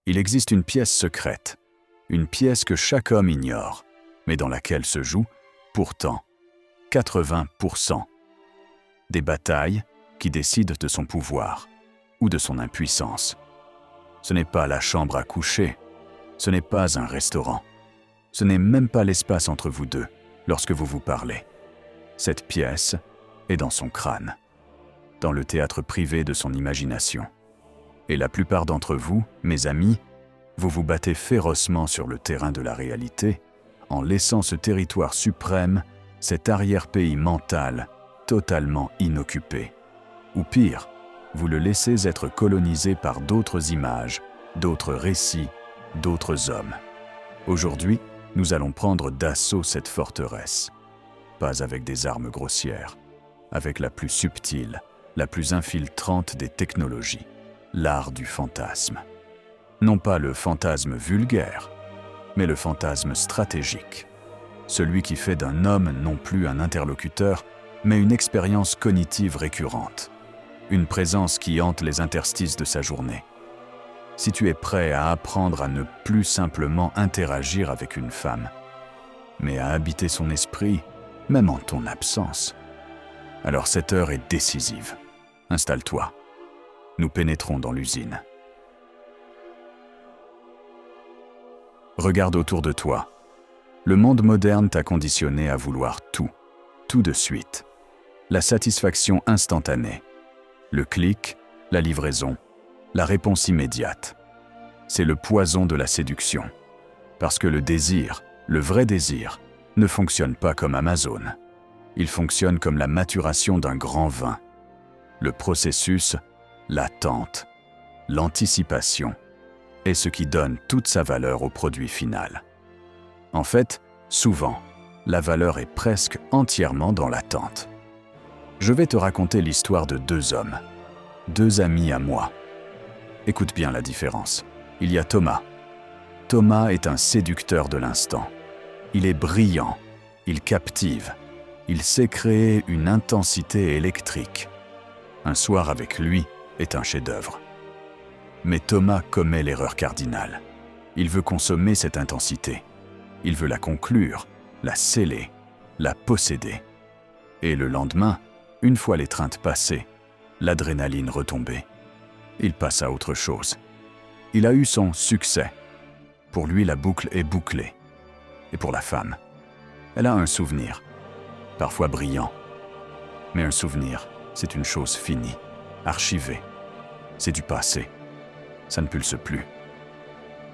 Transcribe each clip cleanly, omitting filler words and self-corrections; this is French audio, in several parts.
Il existe une pièce secrète, une pièce que chaque homme ignore, mais dans laquelle se jouent, pourtant, 80% des batailles qui décident de son pouvoir ou de son impuissance. Ce n'est pas la chambre à coucher, ce n'est pas un restaurant, ce n'est même pas l'espace entre vous deux lorsque vous vous parlez. Cette pièce est dans son crâne, dans le théâtre privé de son imagination. Et la plupart d'entre vous, mes amis, vous vous battez férocement sur le terrain de la réalité en laissant ce territoire suprême, cet arrière-pays mental, totalement inoccupé. Ou pire, vous le laissez être colonisé par d'autres images, d'autres récits, d'autres hommes. Aujourd'hui, nous allons prendre d'assaut cette forteresse. Pas avec des armes grossières, avec la plus subtile, la plus infiltrante des technologies, l'art du fantasme. Non pas le fantasme vulgaire, mais le fantasme stratégique. Celui qui fait d'un homme non plus un interlocuteur, mais une expérience cognitive récurrente. Une présence qui hante les interstices de sa journée. Si tu es prêt à apprendre à ne plus simplement interagir avec une femme, mais à habiter son esprit, même en ton absence, alors cette heure est décisive. Installe-toi. Nous pénétrons dans l'usine. Regarde autour de toi. Le monde moderne t'a conditionné à vouloir tout de suite. La satisfaction instantanée, le clic, la livraison, la réponse immédiate. C'est le poison de la séduction. Parce que le désir, le vrai désir, ne fonctionne pas comme Amazon. Il fonctionne comme la maturation d'un grand vin. Le processus, l'attente, l'anticipation est ce qui donne toute sa valeur au produit final. En fait, souvent, la valeur est presque entièrement dans l'attente. Je vais te raconter l'histoire de deux hommes, deux amis à moi. Écoute bien la différence. Il y a Thomas. Thomas est un séducteur de l'instant. Il est brillant, il captive, il sait créer une intensité électrique. Un soir avec lui est un chef-d'œuvre. Mais Thomas commet l'erreur cardinale. Il veut consommer cette intensité. Il veut la conclure, la sceller, la posséder. Et le lendemain, une fois l'étreinte passée, l'adrénaline retombée, il passe à autre chose. Il a eu son succès. Pour lui, la boucle est bouclée. Et pour la femme, elle a un souvenir, parfois brillant. Mais un souvenir, c'est une chose finie, archivée. C'est du passé. Ça ne pulse plus.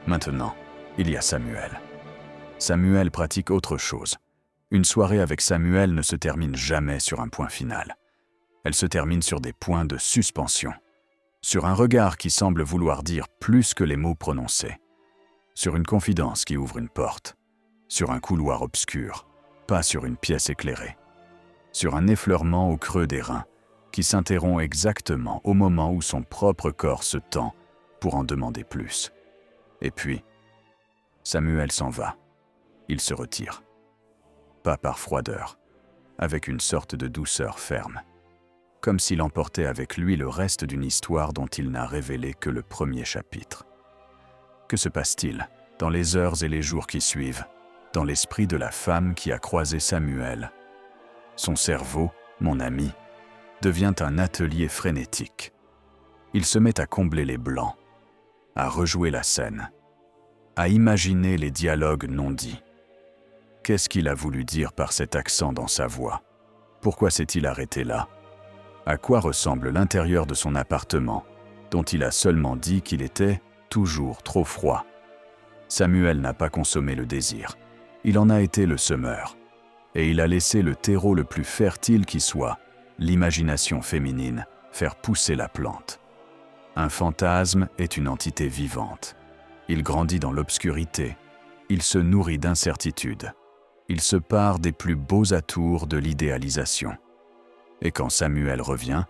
Maintenant, il y a Samuel. Samuel pratique autre chose. Une soirée avec Samuel ne se termine jamais sur un point final. Elle se termine sur des points de suspension. Sur un regard qui semble vouloir dire plus que les mots prononcés. Sur une confidence qui ouvre une porte. Sur un couloir obscur, pas sur une pièce éclairée. Sur un effleurement au creux des reins qui s'interrompt exactement au moment où son propre corps se tend pour en demander plus. Et puis, Samuel s'en va. Il se retire. Pas par froideur, avec une sorte de douceur ferme. Comme s'il emportait avec lui le reste d'une histoire dont il n'a révélé que le premier chapitre. Que se passe-t-il dans les heures et les jours qui suivent, dans l'esprit de la femme qui a croisé Samuel? Son cerveau, mon ami, devient un atelier frénétique. Il se met à combler les blancs, à rejouer la scène, à imaginer les dialogues non dits. Qu'est-ce qu'il a voulu dire par cet accent dans sa voix? Pourquoi s'est-il arrêté là? À quoi ressemble l'intérieur de son appartement, dont il a seulement dit qu'il était toujours trop froid? Samuel n'a pas consommé le désir. Il en a été le semeur. Et il a laissé le terreau le plus fertile qui soit, l'imagination féminine, faire pousser la plante. Un fantasme est une entité vivante. Il grandit dans l'obscurité. Il se nourrit d'incertitude. Il se pare des plus beaux atours de l'idéalisation. Et quand Samuel revient,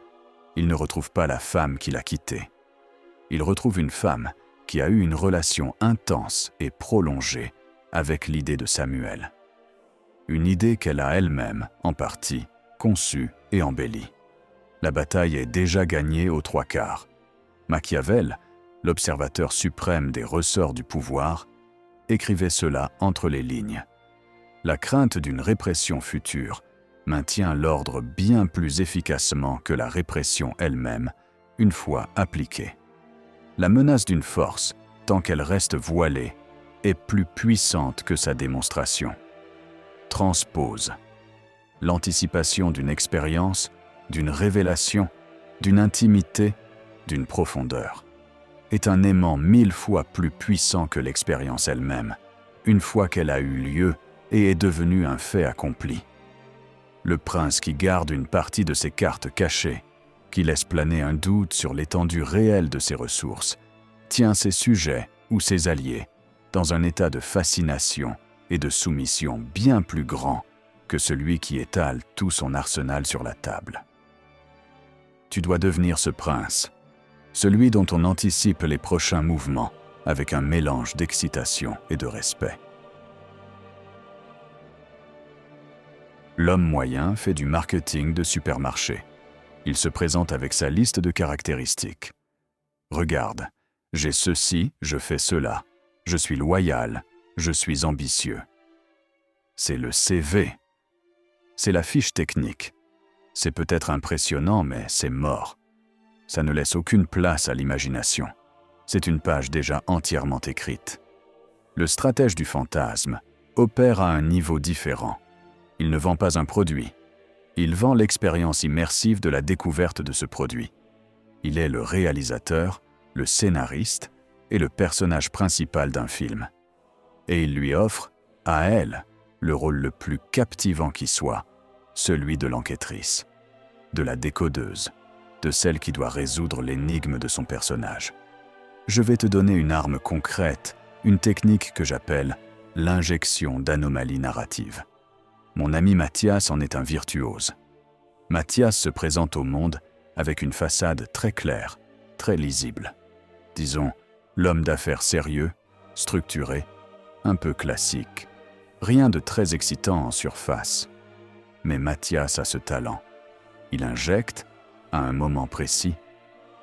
il ne retrouve pas la femme qu'il a quittée. Il retrouve une femme qui a eu une relation intense et prolongée avec l'idée de Samuel. Une idée qu'elle a elle-même, en partie, conçue et embellie. La bataille est déjà gagnée aux 3/4. Machiavel, l'observateur suprême des ressorts du pouvoir, écrivait cela entre les lignes. La crainte d'une répression future maintient l'ordre bien plus efficacement que la répression elle-même, une fois appliquée. La menace d'une force, tant qu'elle reste voilée, est plus puissante que sa démonstration. Transpose. L'anticipation d'une expérience, d'une révélation, d'une intimité, d'une profondeur, est un aimant 1000 fois plus puissant que l'expérience elle-même, une fois qu'elle a eu lieu et est devenue un fait accompli. Le prince qui garde une partie de ses cartes cachées, qui laisse planer un doute sur l'étendue réelle de ses ressources, tient ses sujets ou ses alliés dans un état de fascination et de soumission bien plus grand que celui qui étale tout son arsenal sur la table. Tu dois devenir ce prince, celui dont on anticipe les prochains mouvements avec un mélange d'excitation et de respect. L'homme moyen fait du marketing de supermarché. Il se présente avec sa liste de caractéristiques. Regarde, j'ai ceci, je fais cela, je suis loyal, je suis ambitieux. C'est le CV. C'est la fiche technique. C'est peut-être impressionnant, mais c'est mort. Ça ne laisse aucune place à l'imagination. C'est une page déjà entièrement écrite. Le stratège du fantasme opère à un niveau différent. Il ne vend pas un produit. Il vend l'expérience immersive de la découverte de ce produit. Il est le réalisateur, le scénariste et le personnage principal d'un film. Et il lui offre, à elle, le rôle le plus captivant qui soit, celui de l'enquêtrice, de la décodeuse, de celle qui doit résoudre l'énigme de son personnage. Je vais te donner une arme concrète, une technique que j'appelle l'injection d'anomalies narratives. Mon ami Mathias en est un virtuose. Mathias se présente au monde avec une façade très claire, très lisible. Disons, l'homme d'affaires sérieux, structuré, un peu classique. Rien de très excitant en surface. Mais Mathias a ce talent. Il injecte, à un moment précis,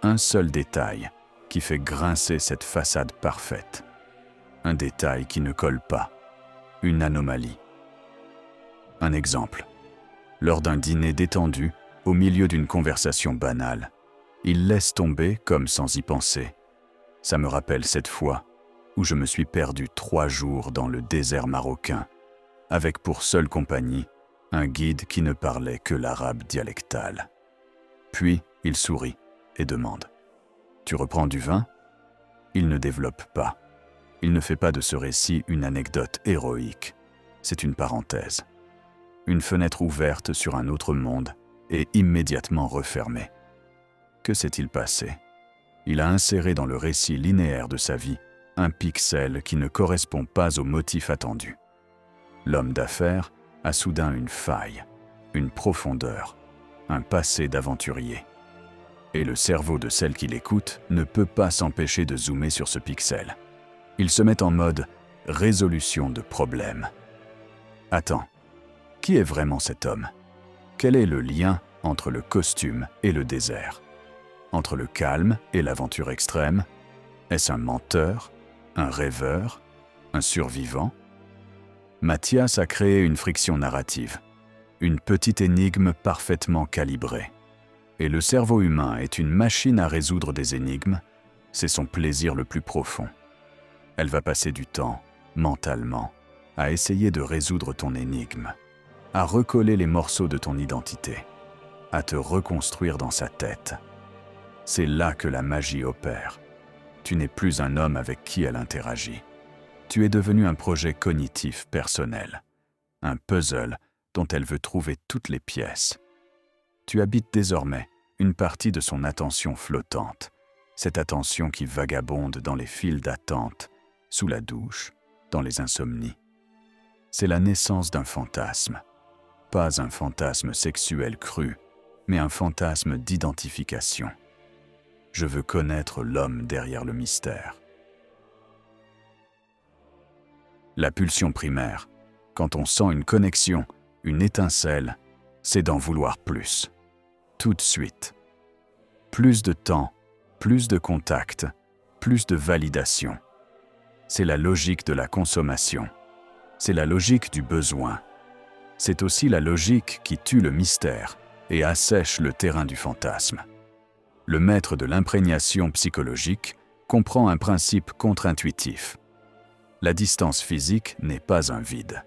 un seul détail qui fait grincer cette façade parfaite. Un détail qui ne colle pas. Une anomalie. Un exemple. Lors d'un dîner détendu, au milieu d'une conversation banale, il laisse tomber comme sans y penser. Ça me rappelle cette fois où je me suis perdu 3 jours dans le désert marocain, avec pour seule compagnie un guide qui ne parlait que l'arabe dialectal. Puis il sourit et demande « Tu reprends du vin ?» Il ne développe pas. Il ne fait pas de ce récit une anecdote héroïque. C'est une parenthèse. Une fenêtre ouverte sur un autre monde et immédiatement refermée. Que s'est-il passé? Il a inséré dans le récit linéaire de sa vie un pixel qui ne correspond pas au motif attendu. L'homme d'affaires a soudain une faille, une profondeur, un passé d'aventurier. Et le cerveau de celle qui l'écoute ne peut pas s'empêcher de zoomer sur ce pixel. Il se met en mode résolution de problème. Attends, qui est vraiment cet homme? Quel est le lien entre le costume et le désert? Entre le calme et l'aventure extrême? Est-ce un menteur? Un rêveur? Un survivant? Mathias a créé une friction narrative, une petite énigme parfaitement calibrée. Et le cerveau humain est une machine à résoudre des énigmes, c'est son plaisir le plus profond. Elle va passer du temps, mentalement, à essayer de résoudre ton énigme, à recoller les morceaux de ton identité, à te reconstruire dans sa tête. C'est là que la magie opère. Tu n'es plus un homme avec qui elle interagit. Tu es devenu un projet cognitif personnel, un puzzle dont elle veut trouver toutes les pièces. Tu habites désormais une partie de son attention flottante, cette attention qui vagabonde dans les files d'attente, sous la douche, dans les insomnies. C'est la naissance d'un fantasme. Pas un fantasme sexuel cru, mais un fantasme d'identification. Je veux connaître l'homme derrière le mystère. La pulsion primaire, quand on sent une connexion, une étincelle, c'est d'en vouloir plus. Tout de suite. Plus de temps, plus de contact, plus de validation. C'est la logique de la consommation. C'est la logique du besoin. C'est aussi la logique qui tue le mystère et assèche le terrain du fantasme. Le maître de l'imprégnation psychologique comprend un principe contre-intuitif. La distance physique n'est pas un vide.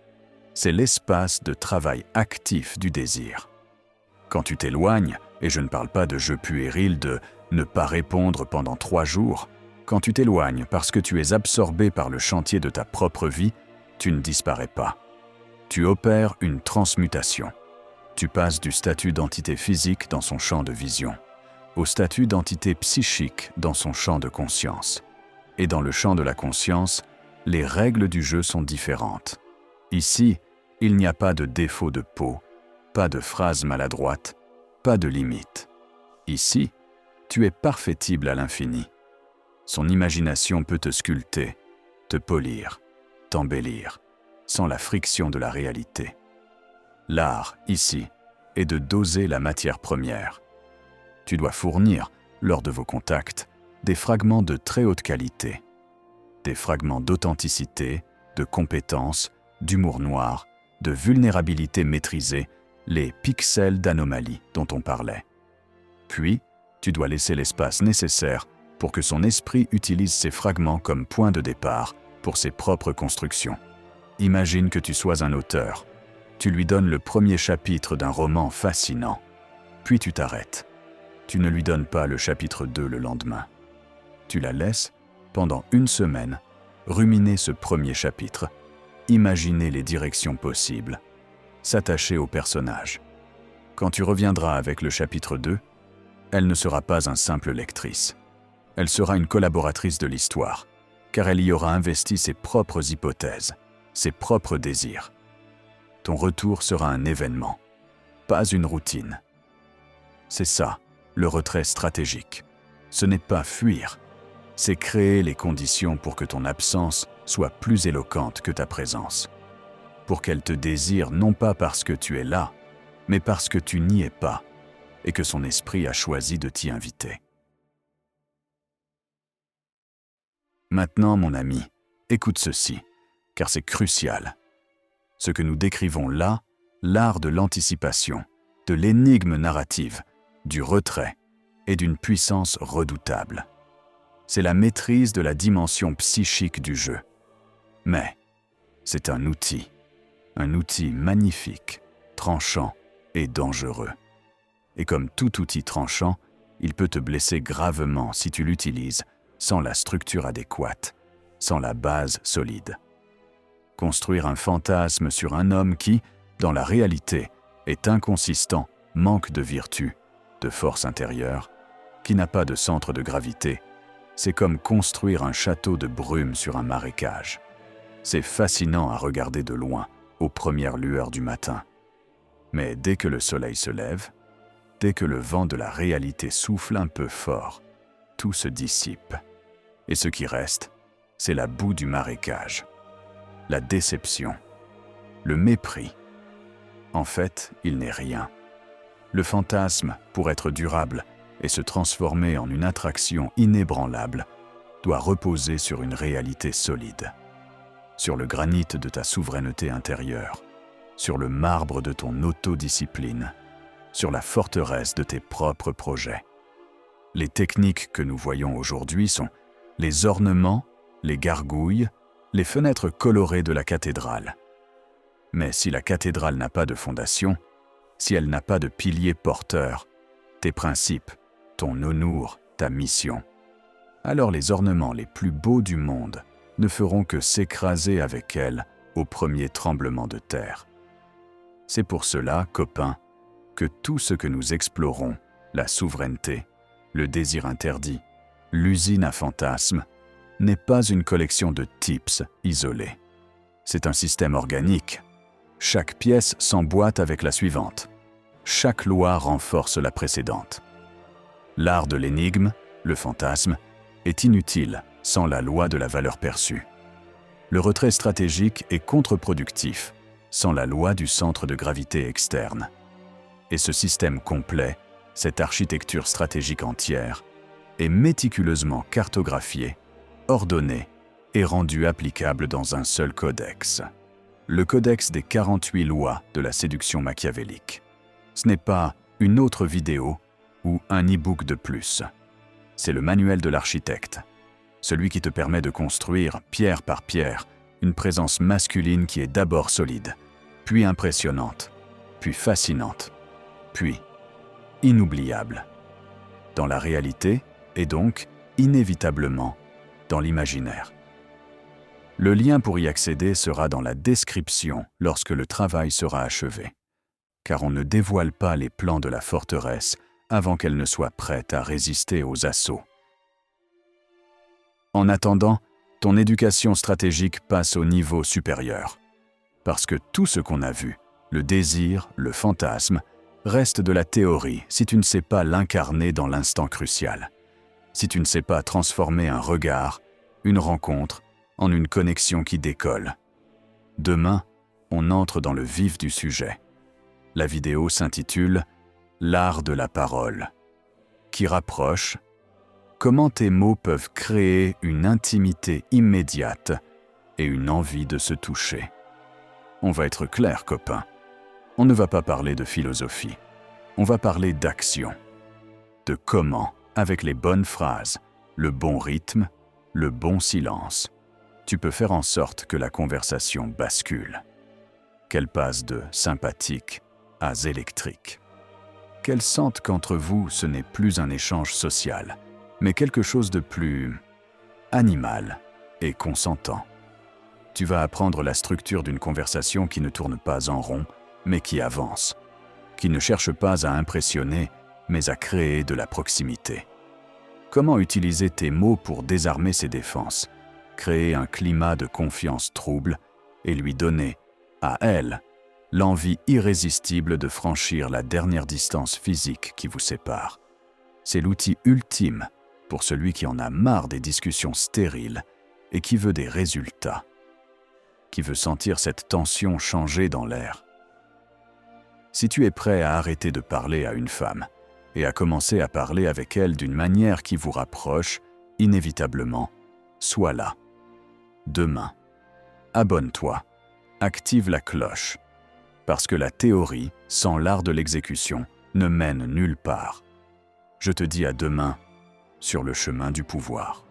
C'est l'espace de travail actif du désir. Quand tu t'éloignes, et je ne parle pas de jeu puéril de ne pas répondre pendant 3 jours, quand tu t'éloignes parce que tu es absorbé par le chantier de ta propre vie, tu ne disparais pas. Tu opères une transmutation. Tu passes du statut d'entité physique dans son champ de vision, au statut d'entité psychique dans son champ de conscience. Et dans le champ de la conscience, les règles du jeu sont différentes. Ici, il n'y a pas de défaut de peau, pas de phrase maladroite, pas de limite. Ici, tu es perfectible à l'infini. Son imagination peut te sculpter, te polir, t'embellir, sans la friction de la réalité. L'art, ici, est de doser la matière première. Tu dois fournir, lors de vos contacts, des fragments de très haute qualité, des fragments d'authenticité, de compétence, d'humour noir, de vulnérabilité maîtrisée, les pixels d'anomalie dont on parlait. Puis, tu dois laisser l'espace nécessaire pour que son esprit utilise ces fragments comme point de départ pour ses propres constructions. Imagine que tu sois un auteur. Tu lui donnes le premier chapitre d'un roman fascinant. Puis tu t'arrêtes. Tu ne lui donnes pas le chapitre 2 le lendemain. Tu la laisses, pendant 1 semaine, ruminer ce premier chapitre, imaginer les directions possibles, s'attacher au personnage. Quand tu reviendras avec le chapitre 2, elle ne sera pas un simple lectrice. Elle sera une collaboratrice de l'histoire, car elle y aura investi ses propres hypothèses, ses propres désirs. Ton retour sera un événement, pas une routine. C'est ça, le retrait stratégique. Ce n'est pas fuir, c'est créer les conditions pour que ton absence soit plus éloquente que ta présence. Pour qu'elle te désire non pas parce que tu es là, mais parce que tu n'y es pas, et que son esprit a choisi de t'y inviter. Maintenant, mon ami, écoute ceci, car c'est crucial. Ce que nous décrivons là, l'art de l'anticipation, de l'énigme narrative, du retrait et d'une puissance redoutable. C'est la maîtrise de la dimension psychique du jeu. Mais c'est un outil magnifique, tranchant et dangereux. Et comme tout outil tranchant, il peut te blesser gravement si tu l'utilises sans la structure adéquate, sans la base solide. Construire un fantasme sur un homme qui, dans la réalité, est inconsistant, manque de vertu, de force intérieure, qui n'a pas de centre de gravité, c'est comme construire un château de brume sur un marécage. C'est fascinant à regarder de loin, aux premières lueurs du matin. Mais dès que le soleil se lève, dès que le vent de la réalité souffle un peu fort, tout se dissipe. Et ce qui reste, c'est la boue du marécage, la déception, le mépris. En fait, il n'est rien. Le fantasme, pour être durable et se transformer en une attraction inébranlable, doit reposer sur une réalité solide, sur le granit de ta souveraineté intérieure, sur le marbre de ton autodiscipline, sur la forteresse de tes propres projets. Les techniques que nous voyons aujourd'hui sont les ornements, les gargouilles, les fenêtres colorées de la cathédrale. Mais si la cathédrale n'a pas de fondation, si elle n'a pas de piliers porteurs, tes principes, ton honneur, ta mission, alors les ornements les plus beaux du monde ne feront que s'écraser avec elle au premier tremblement de terre. C'est pour cela, copains, que tout ce que nous explorons, la souveraineté, le désir interdit, l'usine à fantasmes, n'est pas une collection de tips isolés. C'est un système organique. Chaque pièce s'emboîte avec la suivante. Chaque loi renforce la précédente. L'art de l'énigme, le fantasme, est inutile sans la loi de la valeur perçue. Le retrait stratégique est contre-productif sans la loi du centre de gravité externe. Et ce système complet, cette architecture stratégique entière, est méticuleusement cartographiée ordonnée et rendue applicable dans un seul codex. Le codex des 48 lois de la séduction machiavélique. Ce n'est pas une autre vidéo ou un e-book de plus. C'est le manuel de l'architecte, celui qui te permet de construire, pierre par pierre, une présence masculine qui est d'abord solide, puis impressionnante, puis fascinante, puis inoubliable. Dans la réalité, et donc, inévitablement, dans l'imaginaire. Le lien pour y accéder sera dans la description lorsque le travail sera achevé, car on ne dévoile pas les plans de la forteresse avant qu'elle ne soit prête à résister aux assauts. En attendant, ton éducation stratégique passe au niveau supérieur, parce que tout ce qu'on a vu, le désir, le fantasme, reste de la théorie si tu ne sais pas l'incarner dans l'instant crucial, si tu ne sais pas transformer un regard, une rencontre, en une connexion qui décolle. Demain, on entre dans le vif du sujet. La vidéo s'intitule « L'art de la parole », qui rapproche comment tes mots peuvent créer une intimité immédiate et une envie de se toucher. On va être clair, copain. On ne va pas parler de philosophie. On va parler d'action. De comment, avec les bonnes phrases, le bon rythme, le bon silence, tu peux faire en sorte que la conversation bascule. Qu'elle passe de sympathique à électrique. Qu'elle sente qu'entre vous, ce n'est plus un échange social, mais quelque chose de plus animal et consentant. Tu vas apprendre la structure d'une conversation qui ne tourne pas en rond, mais qui avance, qui ne cherche pas à impressionner, mais à créer de la proximité. Comment utiliser tes mots pour désarmer ses défenses, créer un climat de confiance trouble et lui donner, à elle, l'envie irrésistible de franchir la dernière distance physique qui vous sépare. C'est l'outil ultime pour celui qui en a marre des discussions stériles et qui veut des résultats, qui veut sentir cette tension changer dans l'air. Si tu es prêt à arrêter de parler à une femme et à commencer à parler avec elle d'une manière qui vous rapproche, inévitablement, sois là. Demain, abonne-toi, active la cloche, parce que la théorie, sans l'art de l'exécution, ne mène nulle part. Je te dis à demain sur le chemin du pouvoir.